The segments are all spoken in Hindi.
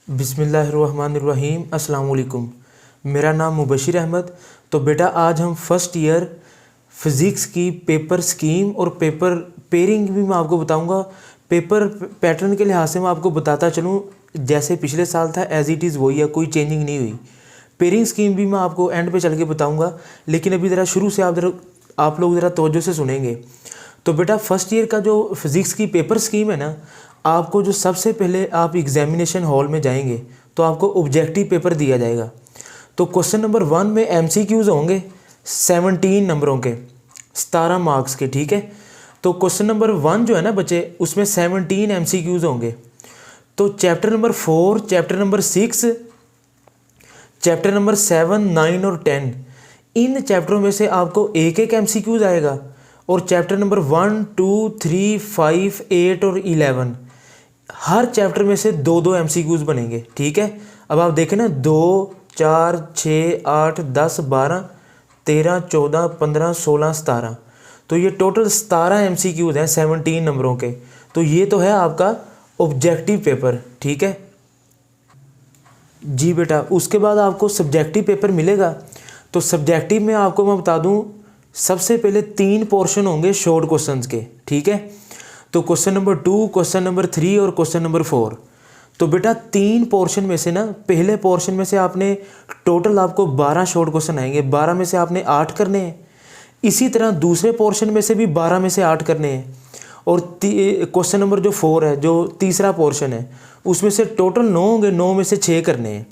बिस्मिल्लाहिर्रहमानिर्रहीम अस्सलाम वालेकुम। मेरा नाम मुबशिर अहमद। तो बेटा आज हम फर्स्ट ईयर फ़िज़िक्स की पेपर स्कीम और पेपर पेयरिंग भी मैं आपको बताऊंगा। पेपर पैटर्न के लिहाज से मैं आपको बताता चलूँ, जैसे पिछले साल था एज़ इट इज़ वही है, कोई चेंजिंग नहीं हुई। पेयरिंग स्कीम भी मैं आपको एंड पे चल के बताऊँगा, लेकिन अभी ज़रा शुरू से आप लोग ज़रा तवज्जो से सुनेंगे। तो बेटा फर्स्ट ईयर का जो फिज़िक्स की पेपर स्कीम है ना, आपको जो सबसे पहले आप एग्जामिनेशन हॉल में जाएंगे तो आपको ऑब्जेक्टिव पेपर दिया जाएगा। तो क्वेश्चन नंबर 1 में एमसीक्यूज़ होंगे 17 नंबरों के, 17 मार्क्स के, ठीक है। तो क्वेश्चन नंबर 1 जो है ना बच्चे, उसमें 17 एमसीक्यूज़ होंगे। तो chapter number 4, chapter number 6, chapter number 7, 9 और 10, इन चैप्टरों में से आपको एक एक एमसीक्यूज़ आएगा। और चैप्टर नंबर 1, 2, 3, 5, 8 और 11, हर चैप्टर में से दो दो एमसीक्यूज़ बनेंगे, ठीक है। अब आप देखें ना, 2, 4, 6, 8, 10, 12, 13, 14, 15, 16, 17, तो ये टोटल 17 एमसीक्यूज़ हैं 17 नंबरों के। तो ये तो है आपका ऑब्जेक्टिव पेपर, ठीक है जी बेटा। उसके बाद आपको सब्जेक्टिव पेपर मिलेगा। तो सब्जेक्टिव में आपको मैं बता दूं, सबसे पहले 3 पोर्शन होंगे शॉर्ट क्वेश्चंस के, ठीक है। तो क्वेश्चन नंबर 2, क्वेश्चन नंबर 3 और क्वेश्चन नंबर 4। तो बेटा 3 पोर्शन में से ना, पहले पोर्शन में से आपने टोटल आपको 12 शॉर्ट क्वेश्चन आएंगे, 12 में से आपने 8 करने हैं। इसी तरह दूसरे पोर्शन में से भी 12 में से 8 करने हैं। और क्वेश्चन नंबर जो 4 है, जो तीसरा पोर्शन है, उसमें से टोटल 9 होंगे, 9 में से 6 करने हैं।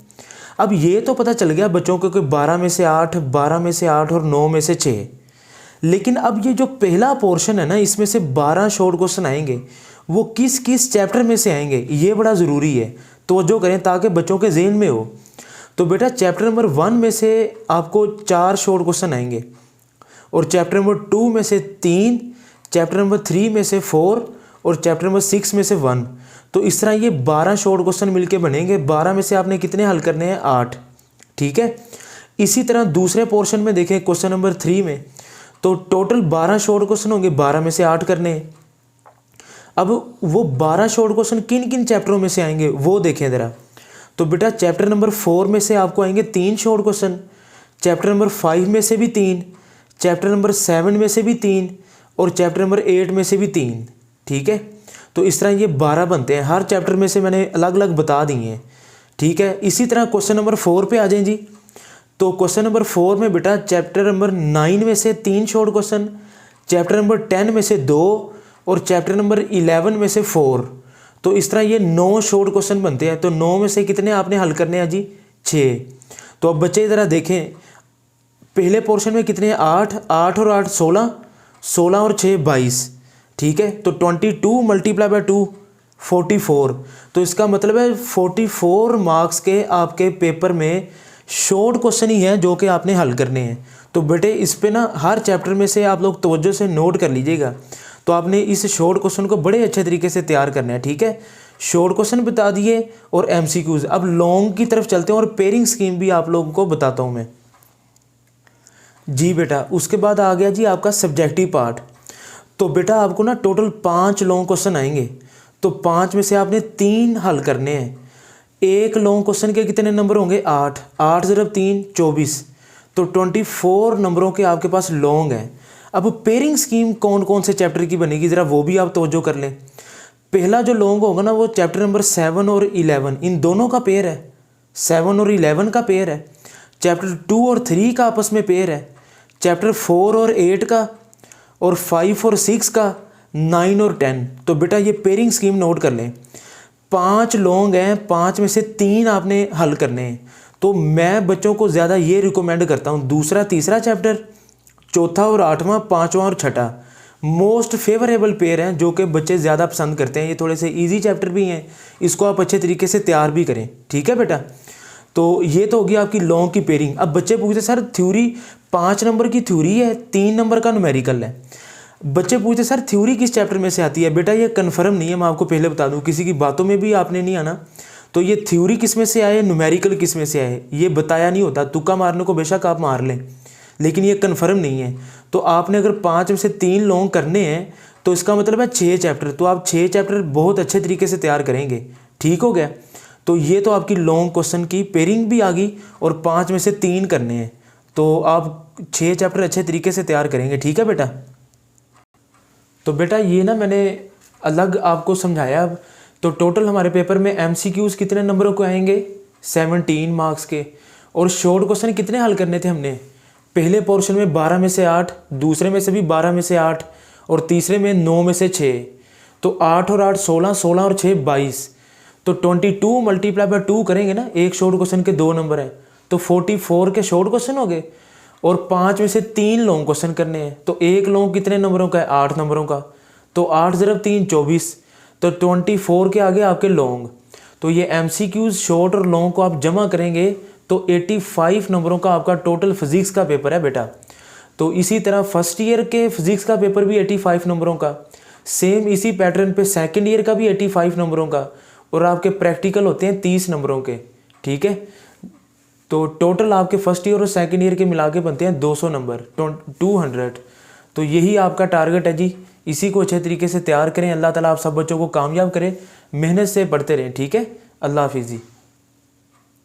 अब ये तो पता चल गया बच्चों को कि 12 में से 8, 12 में से 8 और 9 में से 6। लेकिन अब ये जो पहला पोर्शन है ना, इसमें से 12 शॉर्ट क्वेश्चन आएंगे, वो किस किस चैप्टर में से आएंगे, ये बड़ा ज़रूरी है, तवज्जो करें ताकि बच्चों के ज़हन में हो। तो बेटा चैप्टर नंबर 1 में से आपको 4 शॉर्ट क्वेश्चन आएंगे, और चैप्टर नंबर 2 में से 3, चैप्टर नंबर 3 में से 4 और चैप्टर नंबर 6 में से 1। तो इस तरह ये 12 शॉर्ट क्वेश्चन मिलके बनेंगे। 12 में से आपने कितने हल करने हैं? 8, ठीक है। इसी तरह दूसरे पोर्शन में देखें, क्वेश्चन नंबर 3 में तो टोटल 12 शॉर्ट क्वेश्चन होंगे, 12 में से 8 करने हैं। अब वो 12 शॉर्ट क्वेश्चन किन किन चैप्टरों में से आएंगे वो देखें ज़रा। तो बेटा चैप्टर नंबर 4 में से आपको आएंगे 3 शॉर्ट क्वेश्चन, चैप्टर नंबर 5 में से भी 3, चैप्टर नंबर 7 में से भी 3 और चैप्टर नंबर 8 में से भी 3, ठीक है। तो इस तरह ये 12 बनते हैं, हर चैप्टर में से मैंने अलग अलग बता दिए हैं, ठीक है। इसी तरह क्वेश्चन नंबर 4 पे आ जाएं जी। तो क्वेश्चन नंबर 4 में बेटा चैप्टर नंबर 9 में से 3 शॉर्ट क्वेश्चन, चैप्टर नंबर 10 में से 2 और चैप्टर नंबर 11 में से 4। तो इस तरह ये 9 शॉर्ट क्वेश्चन बनते हैं। तो 9 में से कितने आपने हल करने हैं जी? 6। तो अब बच्चे ज़रा देखें, पहले पोर्शन में कितने हैं? 8, 8 और 8 16, 16 और 6 22, ठीक है। तो 22 मल्टीप्लाई बाय 2 44। तो इसका मतलब है 44 मार्क्स के आपके पेपर में शॉर्ट क्वेश्चन ही हैं जो कि आपने हल करने हैं। तो बेटे इस पे ना हर चैप्टर में से आप लोग तवज्जो से नोट कर लीजिएगा। तो आपने इस शॉर्ट क्वेश्चन को बड़े अच्छे तरीके से तैयार करना है, ठीक है। शॉर्ट क्वेश्चन बता दिए और एमसीक्यूज। अब लॉन्ग की तरफ चलते हैं और पेयरिंग स्कीम भी आप लोगों को बताता हूँ मैं जी बेटा। उसके बाद आ गया जी आपका सब्जेक्टिव पार्ट। तो बेटा आपको ना टोटल 5 लॉन्ग क्वेश्चन आएंगे। तो 5 में से आपने 3 हल करने हैं। एक लॉन्ग क्वेश्चन के कितने नंबर होंगे? 8, 8 ज़रब 3 24। तो 24 नंबरों के आपके पास लॉन्ग हैं। अब पेयरिंग स्कीम कौन कौन से चैप्टर की बनेगी, ज़रा वो भी आप तवज्जो कर लें। पहला जो लॉन्ग होगा ना, वो चैप्टर नंबर 7 और 11, इन दोनों का पेयर है। 7 और 11 का पेयर है। चैप्टर 2 और 3 का आपस में पेयर है। चैप्टर 4 और 8 का, और 5 और 6 का, 9 और 10। तो बेटा ये पेयरिंग स्कीम नोट कर लें। 5 लॉन्ग हैं, 5 में से 3 आपने हल करने हैं। तो मैं बच्चों को ज़्यादा ये रिकमेंड करता हूँ, दूसरा तीसरा चैप्टर, चौथा और 8वां, 5वां और 6ठा मोस्ट फेवरेबल पेयर हैं जो कि बच्चे ज़्यादा पसंद करते हैं। ये थोड़े से इजी चैप्टर भी हैं, इसको आप अच्छे तरीके से तैयार भी करें, ठीक है बेटा। तो ये तो होगी आपकी लॉन्ग की पेयरिंग। अब बच्चे पूछते सर थ्योरी 5 नंबर की थ्योरी है, 3 नंबर का न्यूमेरिकल है। बच्चे पूछते सर थ्योरी किस चैप्टर में से आती है? बेटा ये कन्फर्म नहीं है, मैं आपको पहले बता दूं, किसी की बातों में भी आपने नहीं आना। तो ये थ्योरी किस में से आए, न्यूमेरिकल किस में से आए, ये बताया नहीं होता। तुक्का मारने को बेशक आप मार लें, लेकिन ये कन्फर्म नहीं है। तो आपने अगर 5 में से 3 लॉन्ग करने हैं तो इसका मतलब है 6 चैप्टर। तो आप 6 चैप्टर बहुत अच्छे तरीके से तैयार करेंगे, ठीक हो गया। तो ये तो आपकी लॉन्ग क्वेश्चन की पेयरिंग भी आ गई और 5 में से 3 करने हैं, तो आप 6 चैप्टर अच्छे तरीके से तैयार करेंगे। ठीक है बेटा। तो बेटा ये ना मैंने अलग आपको समझाया। अब तो टोटल हमारे पेपर में MCQs कितने नंबरों को आएंगे, 17 मार्क्स के। और शॉर्ट क्वेश्चन कितने हल करने थे हमने, पहले पोर्शन में 12 में से 8, दूसरे में से भी 12 में से 8 और तीसरे में 9 में से 6। तो 8 और 8 16, 16 और 6 22। तो 22 मल्टीप्लाई बाय 2 करेंगे ना, एक शॉर्ट क्वेश्चन के 2 नंबर हैं, तो 44 के शॉर्ट क्वेश्चन हो गए। और 5 में से 3 लॉन्ग क्वेश्चन करने हैं, तो एक लॉन्ग कितने नंबरों का है, 8 नंबरों का। तो 8 ज़रब 3 24, तो 24 के आगे आपके लॉन्ग। तो ये MCQs शॉर्ट और लॉन्ग को आप जमा करेंगे तो 85 नंबरों का आपका टोटल फिजिक्स का पेपर है बेटा। तो इसी तरह फर्स्ट ईयर के फिजिक्स का पेपर भी 85 नंबरों का, सेम इसी पैटर्न पे सेकंड ईयर का भी 85 नंबरों का, और आपके प्रैक्टिकल होते हैं 30 नंबरों के। ठीक है। तो टोटल आपके फर्स्ट ईयर और सेकंड ईयर के मिला के बनते हैं 200 नंबर, 200। तो यही आपका टारगेट है जी, इसी को अच्छे तरीके से तैयार करें। अल्लाह ताला आप सब बच्चों को कामयाब करें, मेहनत से पढ़ते रहें। ठीक है। अल्लाह हाफिज़ जी।